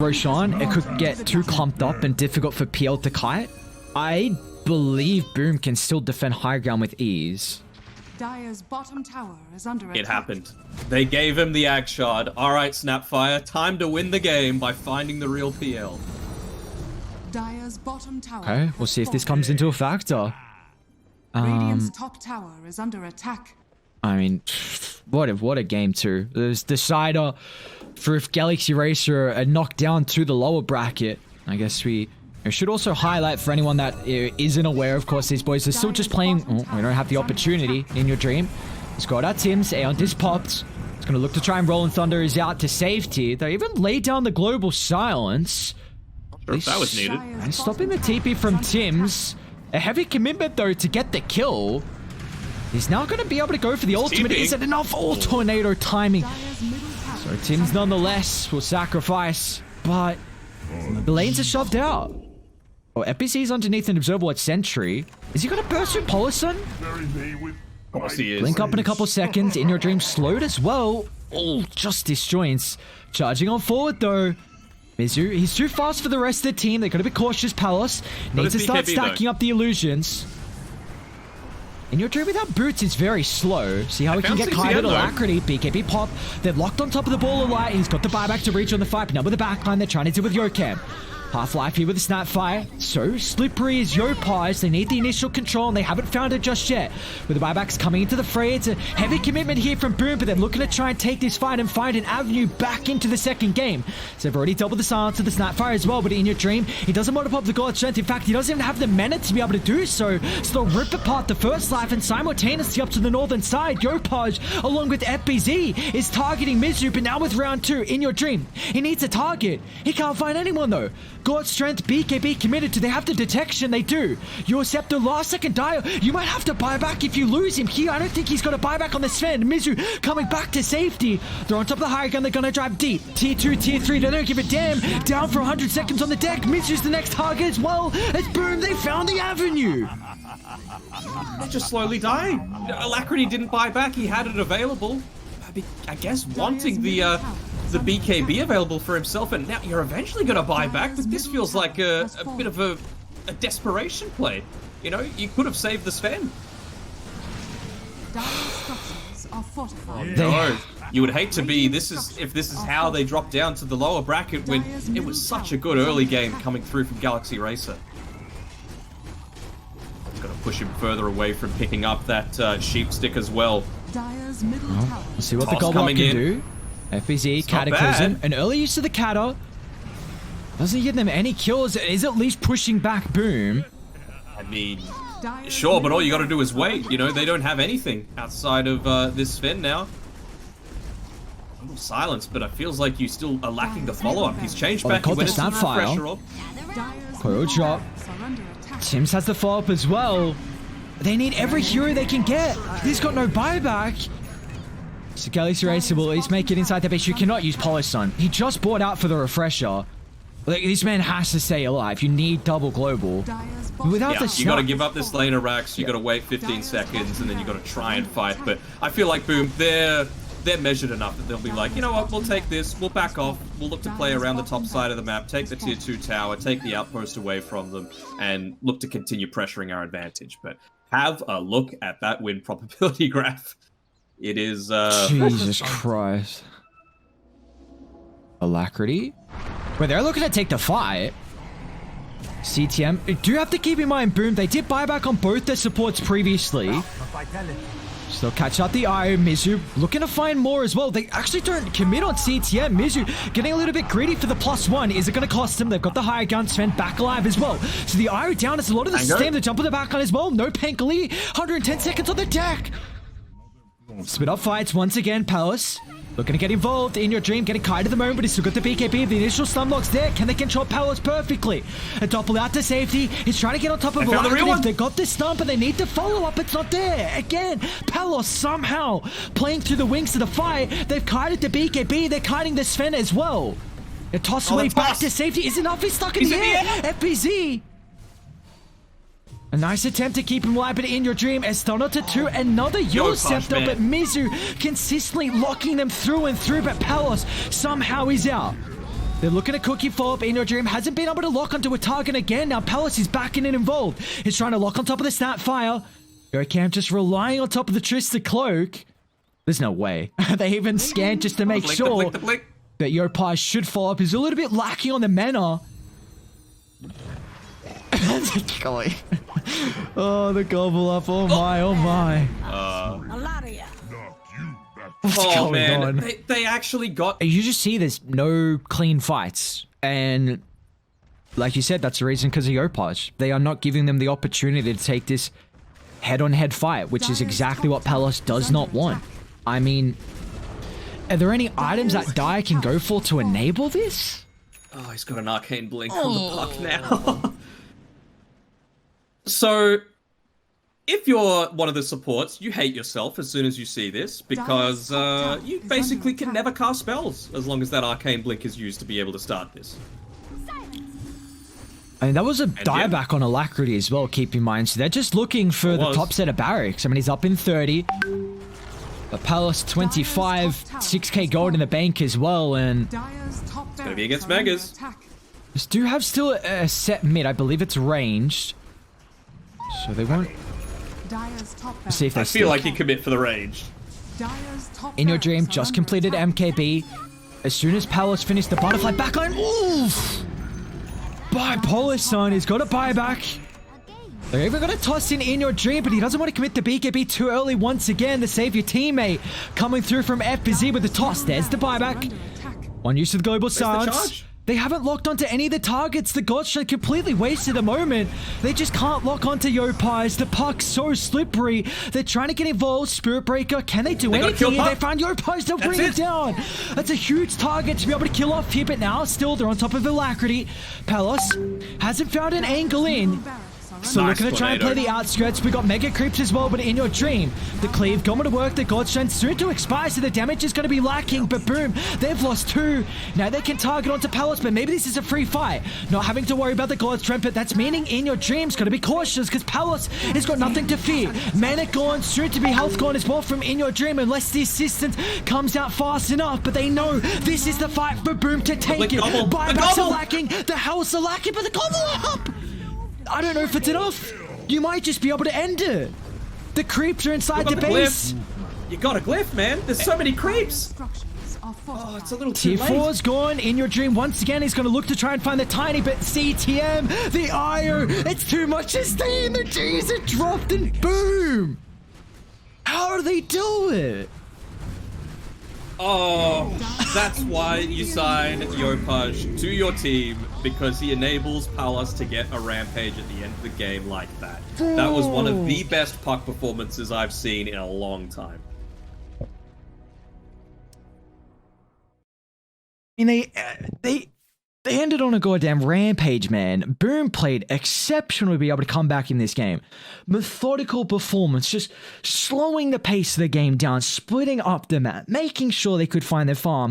Roshan, it could get too clumped up and difficult for PL to kite. I believe Boom can still defend high ground with ease. Dire's bottom tower is under attack. It happened. They gave him the Ag Shard. Alright, Snapfire, time to win the game by finding the real PL. Dire's bottom tower. Okay, we'll see if this comes into a factor. Radiant's top tower is under attack. I mean, what a game too. There's decider for if Galaxy Racer are knocked down to the lower bracket. I guess we should also highlight for anyone that isn't aware, of course, these boys are still just playing. Oh, we don't have the opportunity in your dream. He's got out Tim's. Aeon is popped. He's going to look to try and roll, and Thunder is out to safety. They even laid down the global silence. Not sure if that was needed. And stopping the TP from Tim's. A heavy commitment, though, to get the kill. He's now going to be able to go for the ultimate. Is it enough? Oh, tornado timing. So Tim's nonetheless will sacrifice, but the lanes are shoved out. Oh, FBC's underneath an observable at Sentry. Is he going to burst through Polison? Of course he is. Blink up in a couple seconds. In your dream slowed as well. Oh, just disjoints. Charging on forward, though. Mizu, he's too fast for the rest of the team. They've got to be cautious. Palos needs to start stacking up the illusions. In your dream without boots is very slow. See how he can get kited alacrity. BKB pop. They're locked on top of the ball of light. He's got the buyback to reach on the fight. Now with the backline, they're trying to deal with Yokam. Half-life here with the Snapfire. So slippery is Yopaj. They need the initial control, and they haven't found it just yet. With the buybacks coming into the fray, it's a heavy commitment here from Boom, but they're looking to try and take this fight and find an avenue back into the second game. So they've already doubled the silence of the Snapfire as well, but in your dream, he doesn't want to pop the God Strength. In fact, he doesn't even have the mana to be able to do so. So they'll rip apart the first life, and simultaneously up to the northern side, Yopaj, along with FBZ, is targeting Mizu, but now with round 2, in your dream, he needs a target. He can't find anyone, though. God Strength, BKB committed to. They have the detection. They do. Your Scepter, last second Dire. You might have to buy back if you lose him here. I don't think he's got to buy back on the Sven. Mizu coming back to safety. They're on top of the high gun. They're going to drive deep. Tier 2, Tier 3. They don't give a damn. Down for 100 seconds on the deck. Mizu's the next target as well. It's Boom. They found the avenue. They're just slowly dying. Alacrity didn't buy back. He had it available. I guess wanting the BKB available for himself, and now you're eventually going to buy back, but this feels like a bit of a desperation play. You know, you could have saved the Sven. No, you would hate to be, if this is how they drop down to the lower bracket when it was such a good early game coming through from Galaxy Racer. It's going to push him further away from picking up that sheep stick as well. We'll see what the Goblin can do. FBZ, Cataclysm, an early use of the Cata. Doesn't give them any kills. Is at least pushing back Boom. I mean, sure, but all you got to do is wait. You know, they don't have anything outside of this Sven now. A little silence, but it feels like you still are lacking the follow-up. He's changed back. He went into the pressure up. Coil drop. Sims has the follow-up as well. They need every hero they can get. He's got no buyback. So Galaxy Racer will at least make it inside the base. You cannot use Polison. He just bought out for the refresher. Like, this man has to stay alive. You need double global. Without the you got to give up this laner Rax. You got to wait 15 seconds, and then you got to try and fight. But I feel like Boom, they're measured enough that they'll be like, you know what, we'll take this, we'll back off, we'll look to play around the top side of the map, take the tier 2 tower, take the outpost away from them, and look to continue pressuring our advantage. But have a look at that win probability graph. It is, Jesus Christ. Alacrity? Well, they're looking to take the fight. CTM. Do have to keep in mind, Boom, they did buyback on both their supports previously. So they'll catch out the Io. Mizu looking to find more as well. They actually don't commit on CTM. Mizu getting a little bit greedy for the +1. Is it going to cost them? They've got the higher gun. Sven back alive as well. So the Io down. It's a lot of the stem to jump on the back line as well. No Pankali. 110 seconds on the deck. Split up fights once again. Palos looking to get involved in your dream, getting kited at the moment, but he's still got the BKB. The initial stun lock's there. Can they control Palos perfectly? A doppel out to safety. He's trying to get on top of Alacrity. They got this stun, but they need to follow up. It's not there. Again, Palos somehow playing through the wings of the fight. They've kited the BKB. They're kiting the Sven as well. A toss away back to safety. Is enough. He's stuck in the air. FBZ. A nice attempt to keep him alive, but in your dream, Estonal to 2, another Yellow Scepter, but Mizu consistently locking them through and through, but Palos somehow is out. They're looking to cookie follow-up. In Your Dream hasn't been able to lock onto a target again. Now Palos is back in and involved. He's trying to lock on top of the Snapfire. Eurocam just relying on top of the Trista Cloak. There's no way. They even scanned just to make sure that Yopaj should follow up. He's a little bit lacking on the mana. Oh, the gobble up. Oh my, oh my. Oh man, they actually got... You just see there's no clean fights. And like you said, that's the reason, because of Yopaj. They are not giving them the opportunity to take this head-on-head fight, which is exactly what Palos does not want. I mean, are there any items that Dire can go for to enable this? Oh, he's got an arcane blink on the puck now. So, if you're one of the supports, you hate yourself as soon as you see this, because you basically can never cast spells as long as that arcane blink is used to be able to start this. I mean, that was a dieback on Alacrity as well, keep in mind. So they're just looking for the top set of barracks. I mean, he's up in 30. But Palos 25, 6k gold in the bank as well, and... It's gonna be against Megas. This do have still a set mid. I believe it's ranged. So they won't... see if they I feel like you commit for the range. In Your Dream just completed MKB. As soon as Palos finished the butterfly backline... Oof! Bipolar son, he's got a buyback. They're even going to toss in Your Dream, but he doesn't want to commit the BKB too early once again to save your teammate. Coming through from FBZ with the toss. There's the buyback. One use of the global silence. They haven't locked onto any of the targets. The Godshot completely wasted the moment. They just can't lock onto Yopaj. The puck's so slippery. They're trying to get involved. Spirit Breaker. Can they do anything? They found Yopaj. They'll bring it down. That's a huge target to be able to kill off here, but now still they're on top of Alacrity. Palos hasn't found an angle in. So we're going to try and play the outskirts. We got Mega Creeps as well, but In Your Dream, the cleave going to work. The God Strength soon to expire, so the damage is going to be lacking. But boom, they've lost 2. Now they can target onto Palos, but maybe this is a free fight. Not having to worry about the God Strength, but that's meaning In Your Dream's got to be cautious, because Palos has got nothing to fear. Mana gone, soon to be health gone as well from In Your Dream, unless the assistance comes out fast enough. But they know this is the fight for Boom to take it. Buybacks are lacking, the healths are lacking, but the gobble up! I don't know if it's enough. You might just be able to end it. The creeps are inside the base. You got a glyph, man. There's so many creeps. Oh, it's a little too late. Tier 4's gone. In Your Dream once again is going to look to try and find the tiny bit. CTM, the IO. It's too much to stay in. The G's are dropped and boom. How do they do it? Oh, that's why you sign Yopaj to your team, because he enables Palos to get a Rampage at the end of the game like that. That was one of the best puck performances I've seen in a long time. I mean, they ended on a goddamn rampage, man. Boom played exceptional to be able to come back in this game. Methodical performance, just slowing the pace of the game down, splitting up the map, making sure they could find their farm.